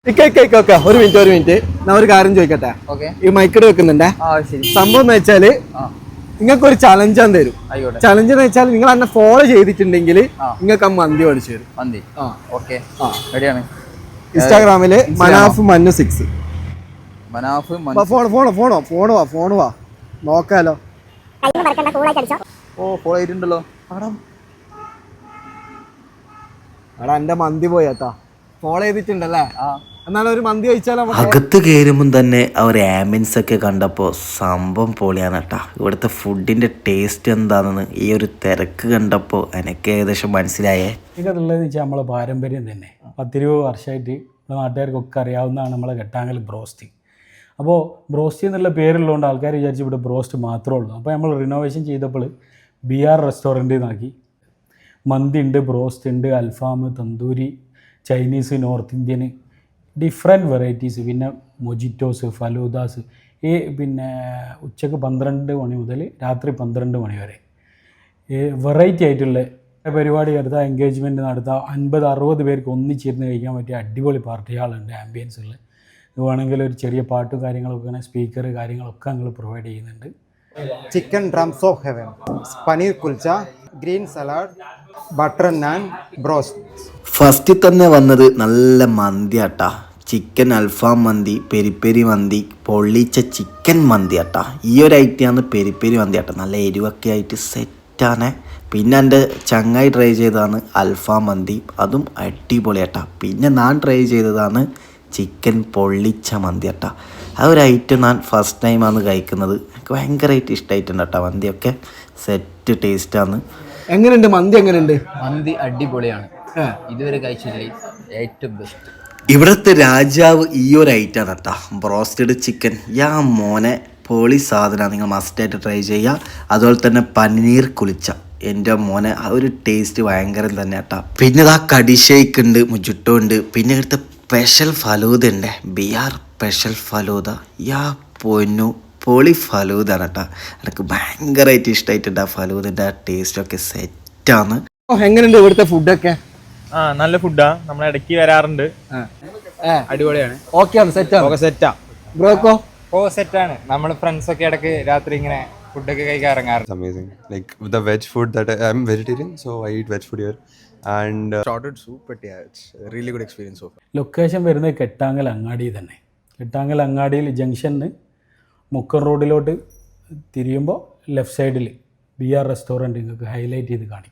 ഒരു മിനിറ്റ് ഞാൻ ഒരു കാര്യം ചോദിക്കട്ടെ. ഈ മൈക്കിട് വെക്കുന്നുണ്ടേ. സംഭവം എന്ന് വെച്ചാല് നിങ്ങൾക്ക് ഒരു ചലഞ്ചാൻ തരും. ചലഞ്ച് എന്ന് വെച്ചാൽ നിങ്ങൾ എന്നെ ഫോളോ ചെയ്തിട്ടുണ്ടെങ്കിൽ നിങ്ങൾക്ക് ആ മന്തി മേടിച്ചു തരും. ഇൻസ്റ്റാഗ്രാമില് മനാഫ് മന്നു 6. ഫോൺ വാ നോക്കാലോ. എടാ എന്റെ മന്തി പോയാ ഫോളോ ചെയ്തിട്ടുണ്ടല്ലേ. എന്നാലും ഒരു മന്തി കഴിച്ചാലോ. അകത്ത് കയറുമ്പം തന്നെ ആ ഒരു ആംബിയൻസ് ഒക്കെ കണ്ടപ്പോൾ സംഭവം പൊളിയാണ് കേട്ടാ. ഇവിടുത്തെ ഫുഡിൻ്റെ ടേസ്റ്റ് എന്താണെന്ന് ഈ ഒരു തിരക്ക് കണ്ടപ്പോൾ എനിക്ക് ഏകദേശം മനസ്സിലായേ. ഇതുള്ളതെന്ന് വെച്ചാൽ നമ്മളെ പാരമ്പര്യം തന്നെ 10-20 വർഷമായിട്ട് നമ്മുടെ നാട്ടുകാർക്കൊക്കെ അറിയാവുന്നതാണ് നമ്മളെ കെട്ടാങ്കൽ ബ്രോസ്റ്റ്. അപ്പോൾ ബ്രോസ്റ്റ് എന്നുള്ള പേരുള്ളതുകൊണ്ട് ആൾക്കാർ വിചാരിച്ച് ഇവിടെ ബ്രോസ്റ്റ് മാത്രമേ ഉള്ളൂ. അപ്പോൾ നമ്മൾ റിനോവേഷൻ ചെയ്തപ്പോൾ BR റെസ്റ്റോറൻറ്റ് എന്നാക്കി. മന്തി ഉണ്ട്, ബ്രോസ്റ്റ് ഉണ്ട്, അൽഫാം, tandoori, Chinese, north Indian, different varieties, പിന്നെ മൊജിറ്റോസ്, ഫലൂദാസ്. പിന്നെ ഉച്ചക്ക് 12 മണി മുതൽ രാത്രി 12 മണി വരെ വെറൈറ്റി ആയിട്ടുള്ള പരിപാടി നടത്താം, എൻഗേജ്മെൻറ്റ് നടത്താം. 50-60 പേർക്ക് ഒന്നിച്ചിരുന്ന് കഴിക്കാൻ പറ്റിയ അടിപൊളി പാർട്ടി ഹാളുണ്ട്, ആംബിയൻസ് ഉള്ള. വേണമെങ്കിൽ ഒരു ചെറിയ പാട്ടും കാര്യങ്ങളൊക്കെ അങ്ങനെ സ്പീക്കർ കാര്യങ്ങളൊക്കെ ഞങ്ങൾ പ്രൊവൈഡ് ചെയ്യുന്നുണ്ട്. Chicken drums of heaven, paneer kulcha, green salad, butter naan, broast. ഫസ്റ്റിൽ തന്നെ വന്നത് നല്ല മന്തിയാട്ടാ. ചിക്കൻ അൽഫാം മന്തി, പെരി മന്തി, പൊള്ളിച്ച ചിക്കൻ മന്തിയാട്ടാ. ഈ ഒരു ഐറ്റമാണ് പെരി മന്തിയാട്ടാ. നല്ല എരിവൊക്കെ ആയിട്ട് സെറ്റാണ്. പിന്നെ എൻ്റെ ചങ്ങായി ട്രൈ ചെയ്തതാണ് അൽഫാം മന്തി, അതും അടിപൊളിയാട്ടാ. പിന്നെ ഞാൻ ട്രൈ ചെയ്തതാണ് ചിക്കൻ പൊള്ളിച്ച മന്തിയാട്ടാ. ആ ഒരു ഐറ്റം ഞാൻ ഫസ്റ്റ് ടൈമാണ് കഴിക്കുന്നത്. എനിക്ക് ഭയങ്കരമായിട്ട് ഇഷ്ടമായിട്ടുണ്ട് കേട്ടോ. മന്തിയൊക്കെ സെറ്റ് ടേസ്റ്റാണ്. എങ്ങനെയുണ്ട് മന്തി? എങ്ങനെയുണ്ട് മന്തി? അടിപൊളിയാണ്. ഇതുവരെ കഴിച്ചില്ലേ ഏറ്റവും ബെസ്റ്റ്. ഇവിടുത്തെ രാജാവ് ഈ ഒരു ഐറ്റം കേട്ടാ, ബ്രോസ്റ്റഡ് ചിക്കൻ. മോനെ പൊളി സാധനമാണ്, നിങ്ങൾ മസ്റ്റായിട്ട് ട്രൈ ചെയ്യുക. അതുപോലെ തന്നെ പനീർ കുളിച്ച, എൻ്റെ മോനെ ആ ഒരു ടേസ്റ്റ് ഭയങ്കരം തന്നെ കേട്ടാ. പിന്നെ ഇതാ കടി ഷേക്ക് ഉണ്ട്, മുജിട്ടോ ഉണ്ട്. പിന്നെ ഇവിടുത്തെ സ്പെഷ്യൽ ഫലൂദ ഉണ്ട്, BR സ്പെഷ്യൽ ഫലൂദ. പൊന്നു പൊളി ഫലൂദാണ് കേട്ടോ. എനിക്ക് ഭയങ്കരമായിട്ട് ഇഷ്ടമായിട്ടുണ്ട് ആ ഫലൂദിൻ്റെ ആ ടേസ്റ്റൊക്കെ സെറ്റാണ്. എങ്ങനെയുണ്ട് ഇവിടുത്തെ ഫുഡൊക്കെ? നല്ല ഫുഡാ, നമ്മൾ ഇടയ്ക്ക് വരാറുണ്ട്. അടിപൊളിയാണ്. സെറ്റാ ബ്രോക്കോ? സെറ്റാണ്. നമ്മൾ ഫ്രണ്ട്സ് ഒക്കെ ഇടയ്ക്ക് രാത്രി ഇങ്ങനെ ഫുഡൊക്കെ കഴിക്കാൻ ഇറങ്ങാറുണ്ട്. Amazing. Like with the veg food that I'm vegetarian, so I eat veg food here. And started soup, but yeah, it's a really good experience so far. Location വരുന്നത് കെട്ടാങ്കൽ അങ്ങാടി തന്നെ. കെട്ടാങ്കൽ അങ്ങാടിയിൽ ജംഗ്ഷന് മുക്കൻ റോഡിലോട്ട് തിരിയുമ്പോൾ ലെഫ്റ്റ് സൈഡിൽ BR റെസ്റ്റോറൻറ്റ് നിങ്ങൾക്ക് highlight ചെയ്ത് കാണിക്കും.